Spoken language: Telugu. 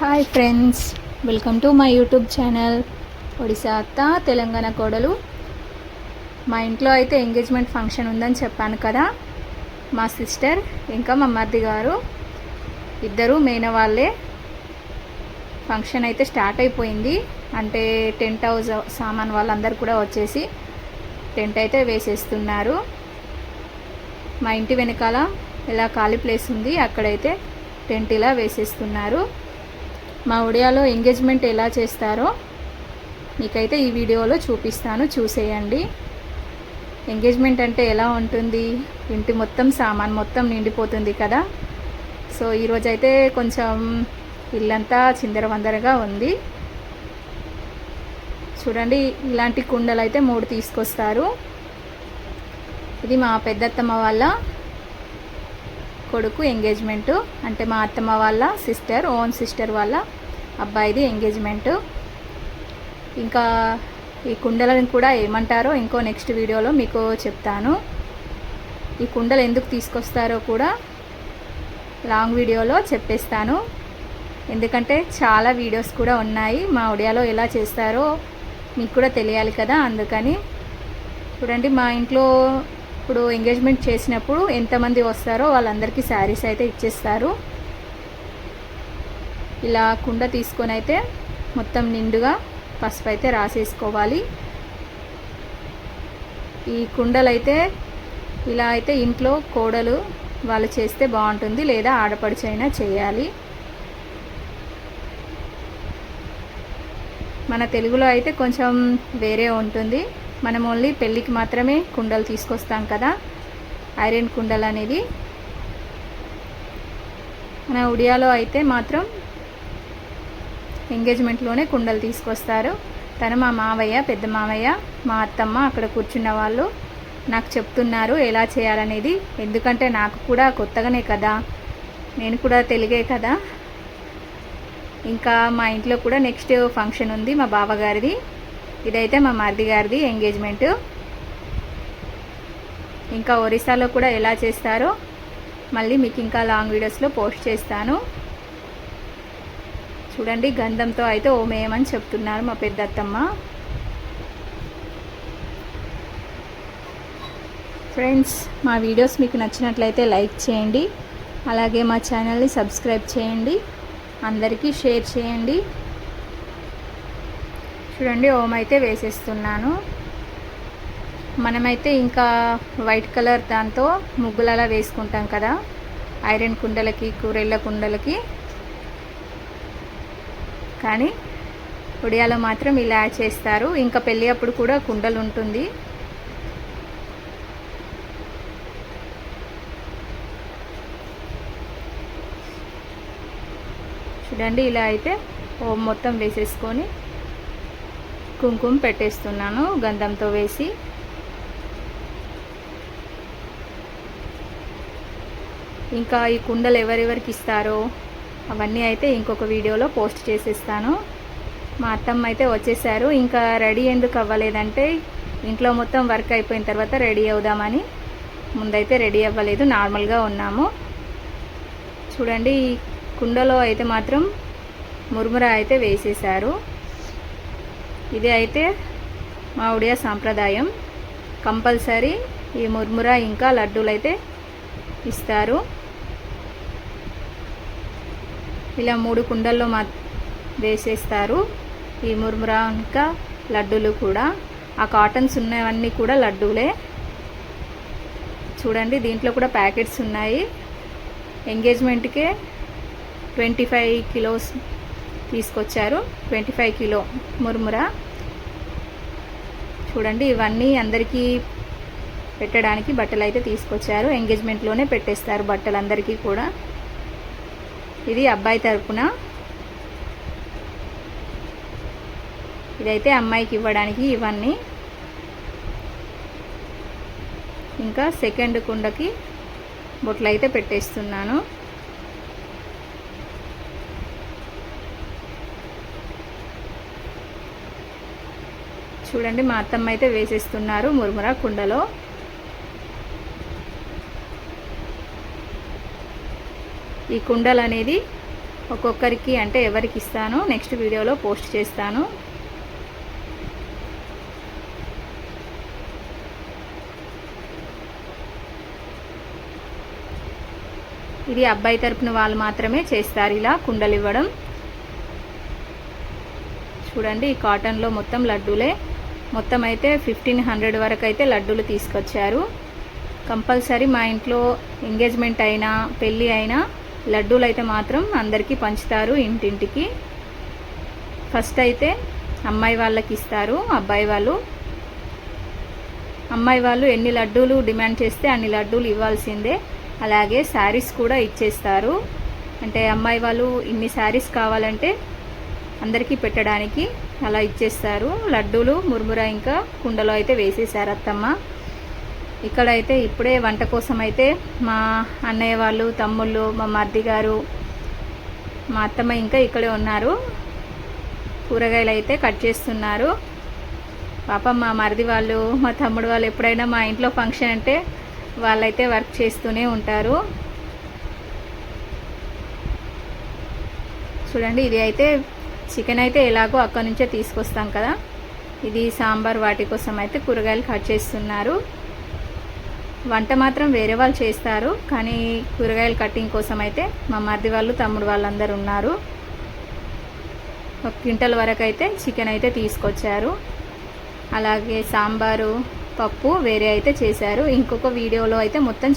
Hi friends, welcome to my YouTube channel Odisha అత్త తెలంగాణ కోడలు. మా ఇంట్లో అయితే ఎంగేజ్మెంట్ ఫంక్షన్ ఉందని చెప్పాను కదా. మా సిస్టర్ ఇంకా మా మరిది గారు ఇద్దరు మేనవాళ్ళే. ఫంక్షన్ అయితే స్టార్ట్ అయిపోయింది. అంటే టెంట్ హౌస్ సామాన్ వాళ్ళందరూ కూడా వచ్చేసి టెంట్ అయితే వేసేస్తున్నారు. మా ఇంటి వెనకాల ఇలా ఖాళీ ప్లేస్ ఉంది, అక్కడైతే టెంట్ ఇలా వేసేస్తున్నారు. మా ఒడియాలో ఎంగేజ్మెంట్ ఎలా చేస్తారో మీకైతే ఈ వీడియోలో చూపిస్తాను, చూసేయండి. ఎంగేజ్మెంట్ అంటే ఎలా ఉంటుంది, ఇంటి మొత్తం సామాన్ మొత్తం నిండిపోతుంది కదా. సో ఈరోజైతే కొంచెం ఇల్లంతా చిందరవందరగా ఉంది. చూడండి, ఇలాంటి కుండలు అయితే 3 తీసుకొస్తారు. ఇది మా పెద్దత్తమ్మ వాళ్ళ కొడుకు ఎంగేజ్మెంటు, అంటే మా అత్తమ్మ వాళ్ళ సిస్టర్, ఓన్ సిస్టర్ వాళ్ళ అబ్బాయిది ఎంగేజ్మెంటు. ఇంకా ఈ కుండలను కూడా ఏమంటారో ఇంకో నెక్స్ట్ వీడియోలో మీకు చెప్తాను. ఈ కుండలు ఎందుకు తీసుకొస్తారో కూడా లాంగ్ వీడియోలో చెప్పేస్తాను, ఎందుకంటే చాలా వీడియోస్ కూడా ఉన్నాయి. మా ఒడియాలో ఎలా చేస్తారో మీకు కూడా తెలియాలి కదా, అందుకని. చూడండి, మా ఇంట్లో ఇప్పుడు ఎంగేజ్మెంట్ చేసినప్పుడు ఎంతమంది వస్తారో వాళ్ళందరికీ శారీస్ అయితే ఇచ్చేస్తారు. ఇలా కుండ తీసుకొని అయితే మొత్తం నిండుగా పసుపు అయితే రాసేసుకోవాలి. ఈ కుండలు అయితే ఇలా అయితే ఇంట్లో కోడలు వాళ్ళు చేస్తే బాగుంటుంది, లేదా ఆడపడుచైనా చేయాలి. మన తెలుగులో అయితే కొంచెం వేరే ఉంటుంది. మనం ఓన్లీ పెళ్ళికి మాత్రమే కుండలు తీసుకొస్తాం కదా, ఐరన్ కుండలు అనేది. మన ఒడియాలో అయితే మాత్రం ఎంగేజ్మెంట్లోనే కుండలు తీసుకొస్తారు. తను మా మావయ్య, పెద్ద మావయ్య, మా అత్తమ్మ అక్కడ కూర్చున్న వాళ్ళు నాకు చెప్తున్నారు ఎలా చేయాలనేది. ఎందుకంటే నాకు కూడా కొత్తగానే కదా, నేను కూడా తెలుగే కదా. ఇంకా మా ఇంట్లో కూడా నెక్స్ట్ ఫంక్షన్ ఉంది మా బావగారిది. ఇదైతే మా మరిది గారిది ఎంగేజ్మెంటు. ఇంకా ఒరిస్సాలో కూడా ఎలా చేస్తారో మళ్ళీ మీకు ఇంకా లాంగ్ వీడియోస్లో పోస్ట్ చేస్తాను. చూడండి, గంధంతో అయితే ఓమేయమని చెప్తున్నారు మా పెద్దత్తమ్మ. ఫ్రెండ్స్, మా వీడియోస్ మీకు నచ్చినట్లయితే లైక్ చేయండి, అలాగే మా ఛానల్ని సబ్స్క్రైబ్ చేయండి, అందరికీ షేర్ చేయండి. చూడండి, ఓం అయితే వేసేస్తున్నాను. మనమైతే ఇంకా వైట్ కలర్ దాంతో ముగ్గులలా వేసుకుంటాం కదా ఐరన్ కుండలకి, కూరెళ్ళ కుండలకి. కానీ ఒడియాలో మాత్రం ఇలా చేస్తారు. ఇంకా పెళ్ళి అప్పుడు కూడా కుండలు ఉంటుంది. చూడండి, ఇలా అయితే ఓం మొత్తం వేసేసుకొని కుంకుమ పెట్టేస్తున్నాను గంధంతో వేసి. ఇంకా ఈ కుండలు ఎవరెవరికి ఇస్తారో అవన్నీ అయితే ఇంకొక వీడియోలో పోస్ట్ చేసేస్తాను. మా అత్తమ్మ అయితే వచ్చేసారు. ఇంకా రెడీ ఎందుకు అవ్వలేదంటే ఇంట్లో మొత్తం వర్క్ అయిపోయిన తర్వాత రెడీ అవుదామని, ముందైతే రెడీ అవ్వలేదు, నార్మల్గా ఉన్నాము. చూడండి, ఈ కుండలో అయితే మాత్రం మురుముర అయితే వేసేసారు. ఇది అయితే మా ఒడియా సాంప్రదాయం, కంపల్సరీ ఈ మురుముర ఇంకా లడ్డూలు అయితే ఇస్తారు. ఇలా 3 కుండల్లో వేసేస్తారు ఈ మురుముర ఇంకా లడ్డూలు కూడా. ఆ కాటన్స్ ఉన్నవన్నీ కూడా లడ్డూలే. చూడండి, దీంట్లో కూడా ప్యాకెట్స్ ఉన్నాయి. ఎంగేజ్మెంట్కే 25 కిలోస్ తీసుకొచ్చారు, 25 కిలో మురుముర. చూడండి, ఇవన్నీ అందరికీ పెట్టడానికి బట్టలు అయితే తీసుకొచ్చారు. ఎంగేజ్మెంట్లోనే పెట్టేస్తారు బట్టలు అందరికీ కూడా. ఇది అబ్బాయి తరపున, ఇదైతే అమ్మాయికి ఇవ్వడానికి ఇవన్నీ. ఇంకా సెకండ్ కుండకి బొట్లు అయితే పెట్టేస్తున్నాను. చూడండి, మా అత్తమ్మ అయితే వేసేస్తున్నారు మురుముర కుండలో. ఈ కుండలు అనేది ఒక్కొక్కరికి అంటే ఎవరికి ఇస్తానో నెక్స్ట్ వీడియోలో పోస్ట్ చేస్తాను. ఇది అబ్బాయి తరపున వాళ్ళు మాత్రమే చేస్తారు ఇలా కుండలు ఇవ్వడం. చూడండి ఈ కాటన్లో మొత్తం లడ్డూలే. మొత్తం అయితే 1500 వరకు అయితే లడ్డూలు తీసుకొచ్చారు. కంపల్సరీ మా ఇంట్లో ఎంగేజ్మెంట్ అయినా పెళ్ళి అయినా లడ్డూలు అయితే మాత్రం అందరికీ పంచుతారు ఇంటింటికి. ఫస్ట్ అయితే అమ్మాయి వాళ్ళకి ఇస్తారు. అమ్మాయి వాళ్ళు ఎన్ని లడ్డూలు డిమాండ్ చేస్తే అన్ని లడ్డూలు ఇవ్వాల్సిందే. అలాగే శారీస్ కూడా ఇచ్చేస్తారు. అంటే అమ్మాయి వాళ్ళు ఇన్ని శారీస్ కావాలంటే అందరికీ పెట్టడానికి అలా ఇచ్చేస్తారు. లడ్డూలు మురుముర ఇంకా కుండలో అయితే వేసేసారు అత్తమ్మ. ఇక్కడైతే ఇప్పుడే వంట కోసం అయితే మా అన్నయ్య వాళ్ళు, తమ్ముళ్ళు, మా మర్ది గారు, మా అత్తమ్మ ఇంకా ఇక్కడే ఉన్నారు. కూరగాయలు అయితే కట్ చేస్తున్నారు. పాపం మా మరిది వాళ్ళు, మా తమ్ముడు వాళ్ళు ఎప్పుడైనా మా ఇంట్లో ఫంక్షన్ అంటే వాళ్ళైతే వర్క్ చేస్తూనే ఉంటారు. చూడండి ఇది అయితే చికెన్ అయితే ఎలాగో అక్కడ నుంచే తీసుకొస్తాం కదా, ఇది సాంబార్ వాటి కోసం అయితే కూరగాయలు కట్ చేస్తున్నారు. వంట మాత్రం వేరే వాళ్ళు చేస్తారు, కానీ కూరగాయలు కటింగ్ కోసం అయితే మా మరిది వాళ్ళు, తమ్ముడు వాళ్ళందరూ ఉన్నారు. 1 క్వింటల్ వరకు అయితే చికెన్ అయితే తీసుకొచ్చారు. అలాగే సాంబారు, పప్పు వేరే అయితే చేశారు. ఇంకొక వీడియోలో అయితే మొత్తం